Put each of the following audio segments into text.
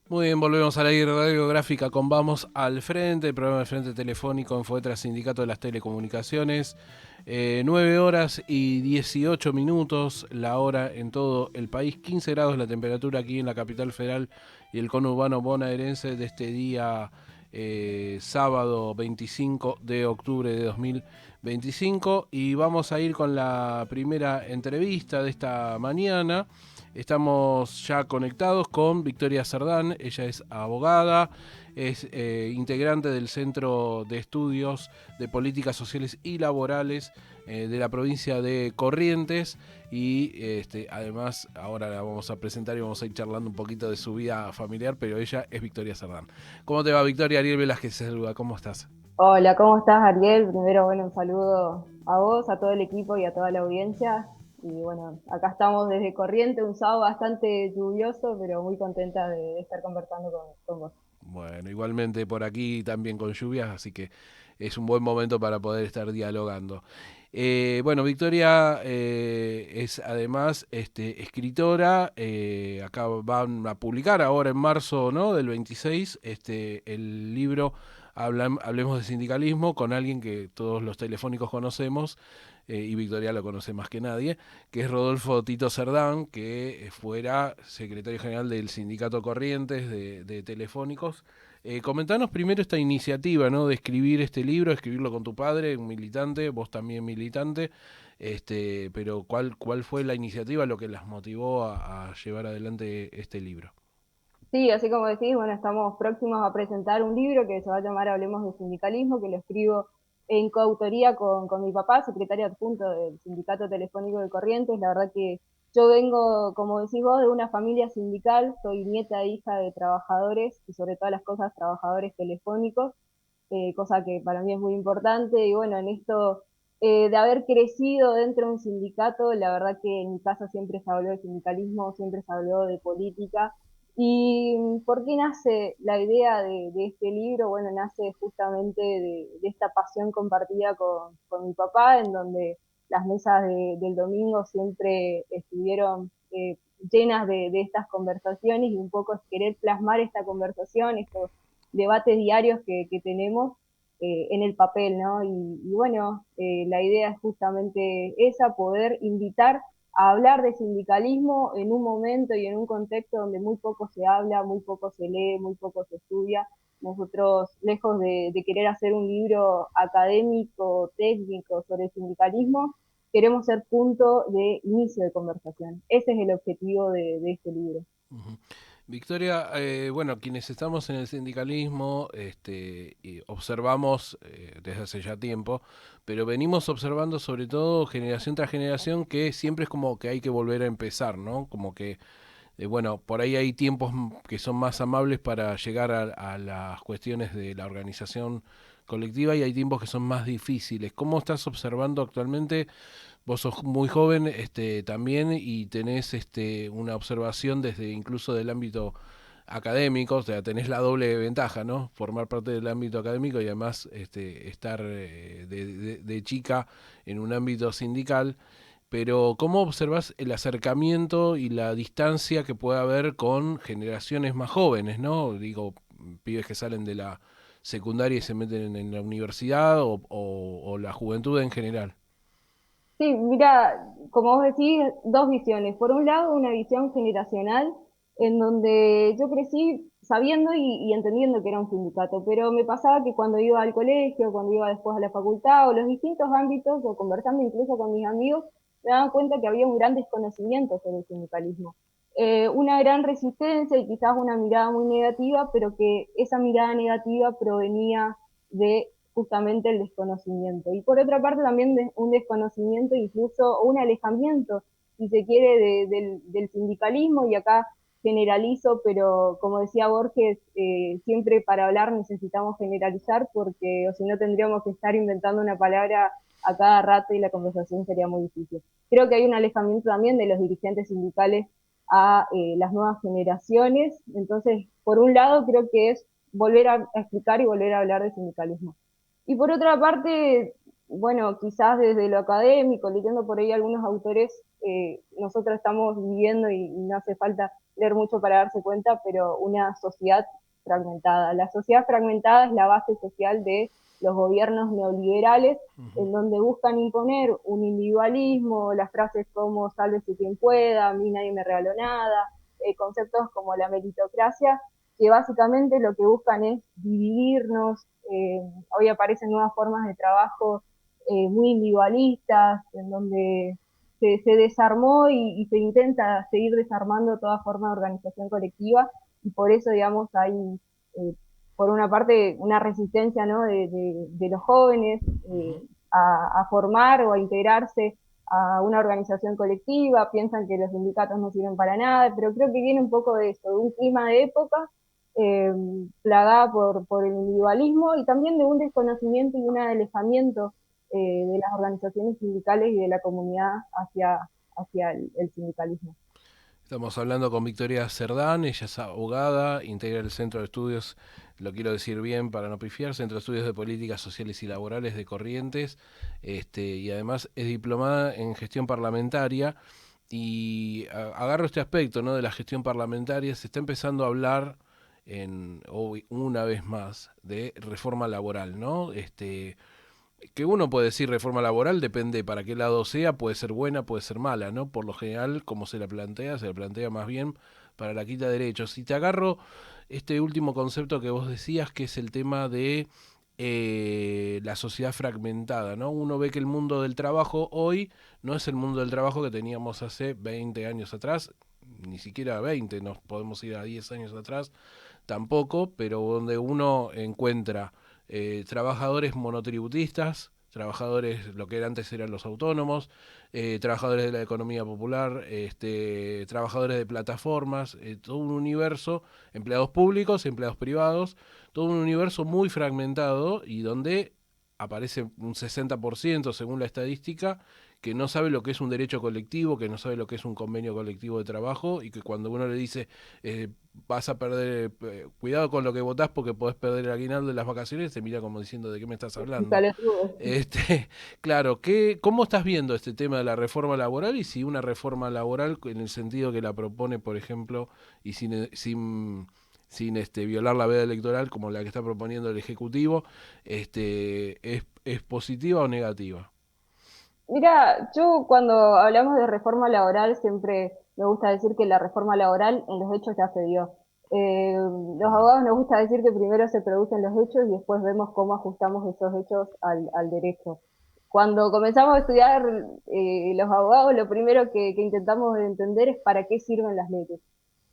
Muy bien, volvemos a la radiográfica con Vamos al Frente, el programa de Frente Telefónico en Foetra Sindicato de las Telecomunicaciones. 9 horas y 18 minutos la hora en todo el país, 15 grados la temperatura aquí en la capital federal y el conurbano bonaerense de este día sábado 25 de octubre de 2025. Y vamos a ir con la primera entrevista de esta mañana. Estamos ya conectados con Victoria Cerdán, ella es abogada, es integrante del Centro de Estudios de Políticas Sociales y Laborales de la provincia de Corrientes y además ahora la vamos a presentar y vamos a ir charlando un poquito de su vida familiar, pero ella es Victoria Cerdán. ¿Cómo te va, Victoria? Ariel Velázquez se saluda, ¿cómo estás? Hola, ¿cómo estás, Ariel? Primero, bueno, un saludo a vos, a todo el equipo y a toda la audiencia. Y bueno, acá estamos desde Corriente, un sábado bastante lluvioso, pero muy contenta de estar conversando con vos. Bueno, igualmente por aquí también con lluvias, así que es un buen momento para poder estar dialogando. Bueno, Victoria es además escritora. Acá van a publicar ahora en marzo, ¿no? Del 26, el libro Hablemos de Sindicalismo con alguien que todos los telefónicos conocemos, y Victoria lo conoce más que nadie, que es Rodolfo Tito Cerdán, que fuera secretario general del Sindicato Corrientes de Telefónicos. Comentanos primero esta iniciativa, ¿no? De escribir este libro, escribirlo con tu padre, un militante, vos también militante, pero ¿cuál fue la iniciativa, lo que las motivó a llevar adelante este libro? Sí, así como decís, bueno, estamos próximos a presentar un libro que se va a llamar Hablemos de Sindicalismo, que lo escribo en coautoría con mi papá, secretario adjunto del Sindicato Telefónico de Corrientes. La verdad que yo vengo, como decís vos, de una familia sindical, soy nieta e hija de trabajadores y sobre todas las cosas trabajadores telefónicos, cosa que para mí es muy importante. Y bueno, en esto de haber crecido dentro de un sindicato, la verdad que en mi casa siempre se habló de sindicalismo, siempre se habló de política. ¿Y por qué nace la idea de este libro? Bueno, nace justamente de esta pasión compartida con mi papá, en donde las mesas del domingo siempre estuvieron llenas de estas conversaciones y un poco es querer plasmar esta conversación, estos debates diarios que tenemos en el papel, ¿no? Y bueno, la idea es justamente esa, poder invitar a hablar de sindicalismo en un momento y en un contexto donde muy poco se habla, muy poco se lee, muy poco se estudia. Nosotros, lejos de querer hacer un libro académico, técnico sobre el sindicalismo, queremos ser punto de inicio de conversación. Ese es el objetivo de este libro. Ujú. Victoria, bueno, quienes estamos en el sindicalismo, y observamos desde hace ya tiempo, pero venimos observando sobre todo generación tras generación que siempre es como que hay que volver a empezar, ¿no? Como que, bueno, por ahí hay tiempos que son más amables para llegar a las cuestiones de la organización colectiva y hay tiempos que son más difíciles. ¿Cómo estás observando actualmente? Vos sos muy joven también y tenés una observación desde incluso del ámbito académico, o sea, tenés la doble ventaja, ¿no? Formar parte del ámbito académico y además estar de chica en un ámbito sindical. Pero ¿cómo observas el acercamiento y la distancia que puede haber con generaciones más jóvenes, ¿no? Digo, pibes que salen de la secundaria y se meten en la universidad o la juventud en general. Sí, mira, como vos decís, dos visiones. Por un lado, una visión generacional, en donde yo crecí sabiendo y entendiendo que era un sindicato, pero me pasaba que cuando iba al colegio, cuando iba después a la facultad o los distintos ámbitos, o conversando incluso con mis amigos, me daba cuenta que había un gran desconocimiento sobre el sindicalismo. Una gran resistencia y quizás una mirada muy negativa, pero que esa mirada negativa provenía de justamente el desconocimiento. Y por otra parte también un desconocimiento, incluso un alejamiento, si se quiere, del sindicalismo, y acá generalizo, pero como decía Borges, siempre para hablar necesitamos generalizar, porque o si no tendríamos que estar inventando una palabra a cada rato y la conversación sería muy difícil. Creo que hay un alejamiento también de los dirigentes sindicales a las nuevas generaciones. Entonces, por un lado, creo que es volver a explicar y volver a hablar de sindicalismo. Y por otra parte, bueno, quizás desde lo académico, leyendo por ahí algunos autores nosotros estamos viviendo, y no hace falta leer mucho para darse cuenta, pero una sociedad fragmentada. La sociedad fragmentada es la base social de los gobiernos neoliberales, en donde buscan imponer un individualismo, las frases como sálvese quien pueda, a mí nadie me regaló nada, conceptos como la meritocracia, que básicamente lo que buscan es dividirnos. Hoy aparecen nuevas formas de trabajo muy individualistas, en donde se desarmó y se intenta seguir desarmando toda forma de organización colectiva, y por eso, digamos, hay, eh, por una parte, una resistencia, ¿no?, de los jóvenes a formar o a integrarse a una organización colectiva, piensan que los sindicatos no sirven para nada, pero creo que viene un poco de eso, de un clima de época eh, plagada por el individualismo, y también de un desconocimiento y un alejamiento de las organizaciones sindicales y de la comunidad hacia el sindicalismo. Estamos hablando con Victoria Cerdán, ella es abogada, integra el Centro de Estudios, lo quiero decir bien para no pifiar, Centro de Estudios de Políticas Sociales y Laborales de Corrientes, y además es diplomada en gestión parlamentaria. Y agarro este aspecto, ¿no?, de la gestión parlamentaria. Se está empezando a hablar hoy, una vez más, de reforma laboral, ¿no? Que uno puede decir reforma laboral, depende para qué lado sea, puede ser buena, puede ser mala, ¿no? Por lo general, como se la plantea más bien para la quita de derechos. Si te agarro este último concepto que vos decías, que es el tema de la sociedad fragmentada, ¿no? Uno ve que el mundo del trabajo hoy no es el mundo del trabajo que teníamos hace 20 años atrás, ni siquiera 20, nos podemos ir a 10 años atrás, tampoco, pero donde uno encuentra trabajadores monotributistas, trabajadores, lo que antes eran los autónomos, trabajadores de la economía popular, trabajadores de plataformas, todo un universo, empleados públicos, empleados privados, todo un universo muy fragmentado y donde aparece un 60% según la estadística que no sabe lo que es un derecho colectivo, que no sabe lo que es un convenio colectivo de trabajo, y que cuando uno le dice vas a perder, cuidado con lo que votás porque podés perder el aguinaldo de las vacaciones, te mira como diciendo de qué me estás hablando. Claro, ¿cómo estás viendo este tema de la reforma laboral, y si una reforma laboral en el sentido que la propone, por ejemplo, y sin violar la veda electoral como la que está proponiendo el Ejecutivo, es positiva o negativa? Mira, yo cuando hablamos de reforma laboral siempre me gusta decir que la reforma laboral en los hechos ya se dio. Los Mm. abogados nos gusta decir que primero se producen los hechos y después vemos cómo ajustamos esos hechos al derecho. Cuando comenzamos a estudiar los abogados, lo primero que intentamos entender es para qué sirven las leyes.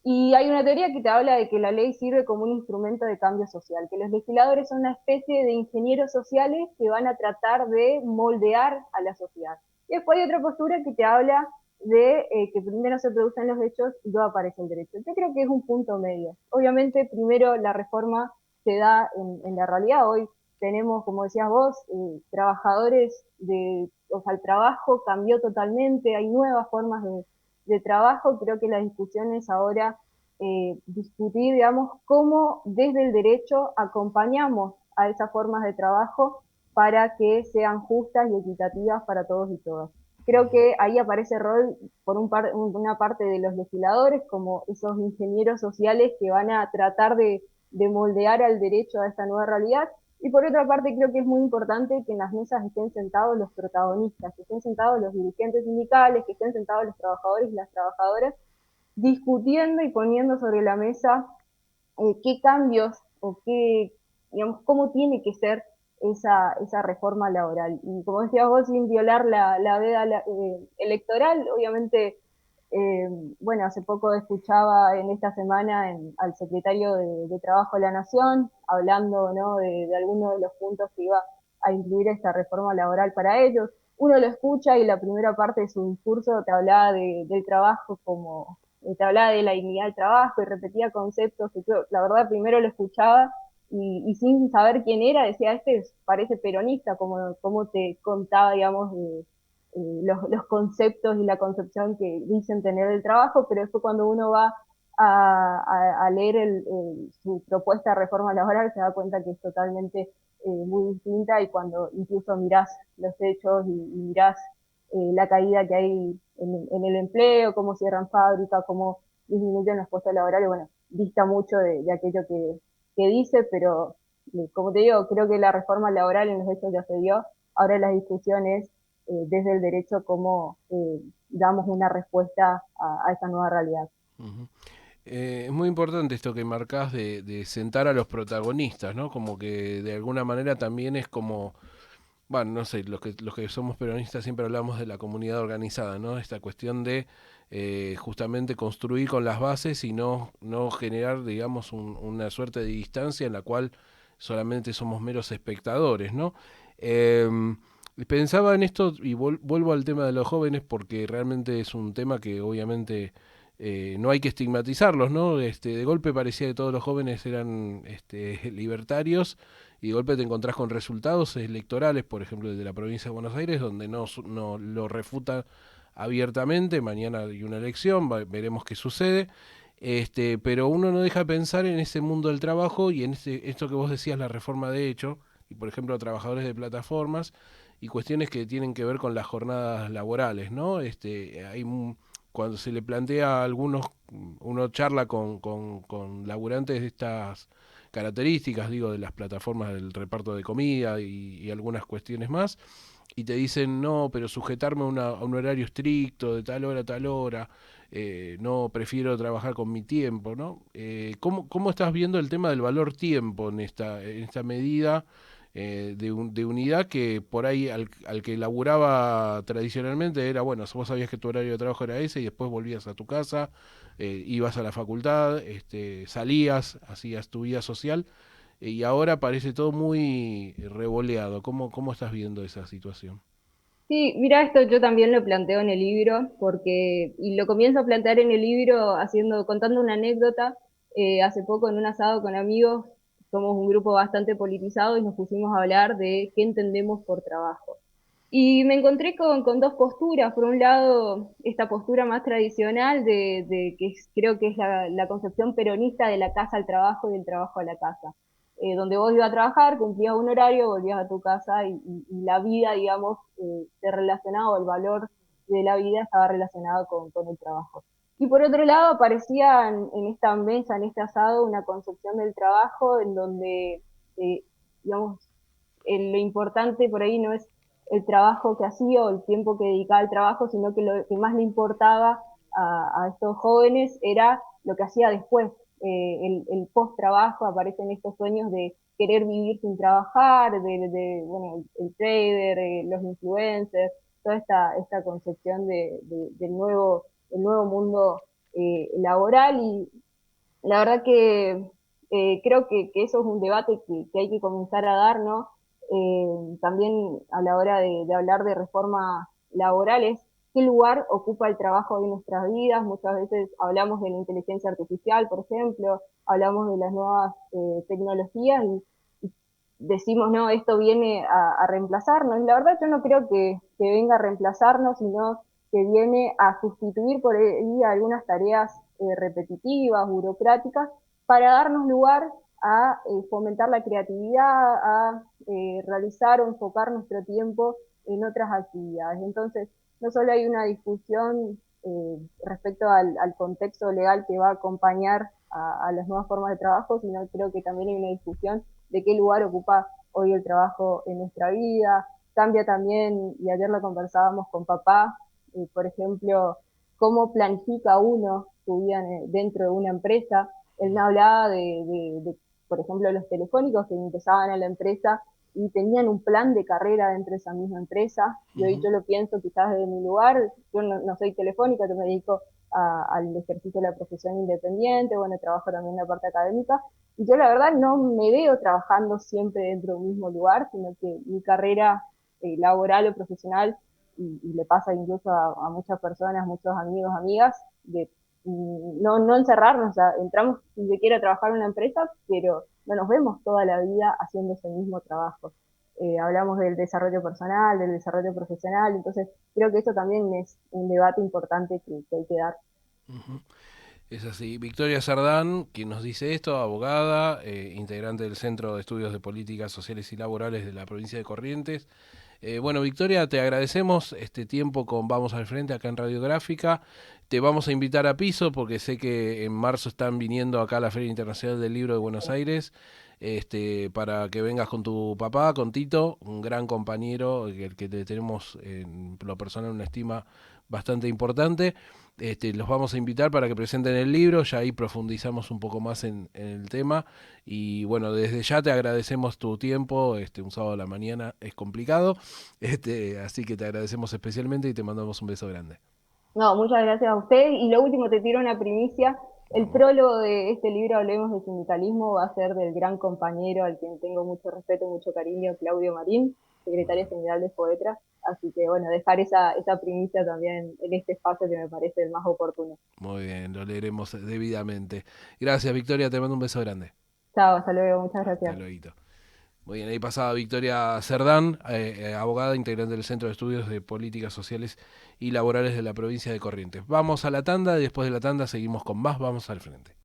Y hay una teoría que te habla de que la ley sirve como un instrumento de cambio social, que los legisladores son una especie de ingenieros sociales que van a tratar de moldear a la sociedad. Y después hay otra postura que te habla de que primero se producen los hechos y luego aparece el derecho. Yo creo que es un punto medio. Obviamente, primero la reforma se da en la realidad. Hoy tenemos, como decías vos, trabajadores o sea, el trabajo cambió totalmente, hay nuevas formas de trabajo. Creo que la discusión es ahora discutir, digamos, cómo desde el derecho acompañamos a esas formas de trabajo para que sean justas y equitativas para todos y todas. Creo que ahí aparece el rol por una parte de los legisladores como esos ingenieros sociales que van a tratar de moldear al derecho a esta nueva realidad, y por otra parte creo que es muy importante que en las mesas estén sentados los protagonistas, que estén sentados los dirigentes sindicales, que estén sentados los trabajadores y las trabajadoras, discutiendo y poniendo sobre la mesa qué cambios o qué, digamos, cómo tiene que ser esa reforma laboral. Y como decías vos, sin violar la veda electoral, obviamente, eh, bueno, hace poco escuchaba en esta semana al secretario de Trabajo de la Nación hablando, ¿no?, de algunos de los puntos que iba a incluir esta reforma laboral para ellos. Uno lo escucha y la primera parte de su discurso te hablaba del trabajo como, te hablaba de la dignidad del trabajo y repetía conceptos que yo, la verdad, primero lo escuchaba y sin saber quién era, decía, parece peronista, como te contaba, digamos, los conceptos y la concepción que dicen tener del trabajo, pero después cuando uno va a leer su propuesta de reforma laboral se da cuenta que es totalmente muy distinta, y cuando incluso mirás los hechos y mirás la caída que hay en el empleo, cómo cierran fábricas, cómo disminuyen los puestos laborales, bueno, dista mucho de aquello que dice, pero como te digo, creo que la reforma laboral en los hechos ya se dio, ahora la discusión es desde el derecho cómo damos una respuesta a esta nueva realidad. Ujú. Es muy importante esto que marcás de sentar a los protagonistas, ¿no? Como que de alguna manera también es como, bueno, no sé, los que somos peronistas siempre hablamos de la comunidad organizada, ¿no? Esta cuestión de justamente construir con las bases y no generar, digamos, una suerte de distancia en la cual solamente somos meros espectadores, ¿no? Pensaba en esto y vuelvo al tema de los jóvenes porque realmente es un tema que obviamente no hay que estigmatizarlos, ¿no? De golpe parecía que todos los jóvenes eran libertarios y de golpe te encontrás con resultados electorales, por ejemplo, de la provincia de Buenos Aires, donde no lo refuta abiertamente. Mañana hay una elección, veremos qué sucede. Pero uno no deja de pensar en ese mundo del trabajo y en esto que vos decías, la reforma de hecho, y por ejemplo a trabajadores de plataformas y cuestiones que tienen que ver con las jornadas laborales, ¿no? Cuando se le plantea a algunos, uno charla con laburantes de estas características, digo, de las plataformas del reparto de comida y algunas cuestiones más, y te dicen, no, pero sujetarme a un horario estricto, de tal hora a tal hora, no, prefiero trabajar con mi tiempo, ¿no? ¿Cómo estás viendo el tema del valor tiempo en esta medida de unidad que por ahí al que laburaba tradicionalmente era, bueno, vos sabías que tu horario de trabajo era ese y después volvías a tu casa, ibas a la facultad, salías, hacías tu vida social y ahora parece todo muy revoleado. ¿Cómo estás viendo esa situación? Sí, mira, esto yo también lo planteo en el libro, porque, y lo comienzo a plantear en el libro contando una anécdota. Hace poco en un asado con amigos, somos un grupo bastante politizado y nos pusimos a hablar de qué entendemos por trabajo. Y me encontré con dos posturas. Por un lado, esta postura más tradicional de que creo que es la concepción peronista de la casa al trabajo y del trabajo a la casa, donde vos ibas a trabajar, cumplías un horario, volvías a tu casa y la vida, digamos, se relacionaba, o el valor de la vida estaba relacionado con el trabajo. Y por otro lado, aparecía en esta mesa, en este asado, una concepción del trabajo en donde, digamos, lo importante por ahí no es el trabajo que hacía o el tiempo que dedicaba al trabajo, sino que lo que más le importaba a estos jóvenes era lo que hacía después. El post-trabajo, aparecen estos sueños de querer vivir sin trabajar, bueno, el trader, los influencers, toda esta concepción del nuevo mundo laboral. Y la verdad que creo que eso es un debate que hay que comenzar a dar, ¿no? También a la hora de hablar de reformas laborales, ¿qué lugar ocupa el trabajo en nuestras vidas? Muchas veces hablamos de la inteligencia artificial, por ejemplo, hablamos de las nuevas tecnologías y decimos, no, esto viene a reemplazarnos. Y la verdad yo no creo que venga a reemplazarnos, sino que viene a sustituir por ahí algunas tareas repetitivas, burocráticas, para darnos lugar a fomentar la creatividad, a realizar o enfocar nuestro tiempo en otras actividades. Entonces, no solo hay una discusión respecto al contexto legal que va a acompañar a las nuevas formas de trabajo, sino creo que también hay una discusión de qué lugar ocupa hoy el trabajo en nuestra vida. Cambia también, y ayer lo conversábamos con papá, por ejemplo, cómo planifica uno su vida dentro de una empresa. Él me hablaba por ejemplo, los telefónicos que empezaban a la empresa y tenían un plan de carrera dentro de esa misma empresa. Y hoy Ujú. yo lo pienso quizás desde mi lugar, yo no soy telefónica, yo me dedico al ejercicio de la profesión independiente, bueno, trabajo también en la parte académica, y yo la verdad no me veo trabajando siempre dentro de un mismo lugar, sino que mi carrera laboral o profesional, y le pasa incluso a muchas personas, muchos amigos, amigas, de no encerrarnos, o sea, entramos si se quiere a trabajar en una empresa, pero no nos vemos toda la vida haciendo ese mismo trabajo. Hablamos del desarrollo personal, del desarrollo profesional, entonces creo que eso también es un debate importante que hay que dar. Ujú. Es así. Victoria Sardán, quien nos dice esto, abogada, integrante del Centro de Estudios de Políticas Sociales y Laborales de la provincia de Corrientes. Bueno, Victoria, te agradecemos este tiempo con Vamos al Frente acá en Radiográfica. Te vamos a invitar a piso porque sé que en marzo están viniendo acá a la Feria Internacional del Libro de Buenos Aires, para que vengas con tu papá, con Tito, un gran compañero, el que te tenemos en lo personal una estima bastante importante. Los vamos a invitar para que presenten el libro, ya ahí profundizamos un poco más en el tema. Y bueno, desde ya te agradecemos tu tiempo, un sábado a la mañana es complicado, así que te agradecemos especialmente y te mandamos un beso grande. No, muchas gracias a usted. Y lo último, te tiro una primicia. El Vamos. prólogo de este libro, Hablemos de Sindicalismo, va a ser del gran compañero al quien tengo mucho respeto, mucho cariño, Claudio Marín, secretario general de FOETRA. Así que bueno, dejar esa primicia también en este espacio que me parece el más oportuno. Muy bien, lo leeremos debidamente. Gracias, Victoria, te mando un beso grande. Chao, hasta luego, muchas Hasta gracias. luego. Muy bien, ahí pasaba Victoria Cerdán, abogada integrante del Centro de Estudios de Políticas Sociales y Laborales de la provincia de Corrientes. Vamos a la tanda y después de la tanda seguimos con más, vamos al frente.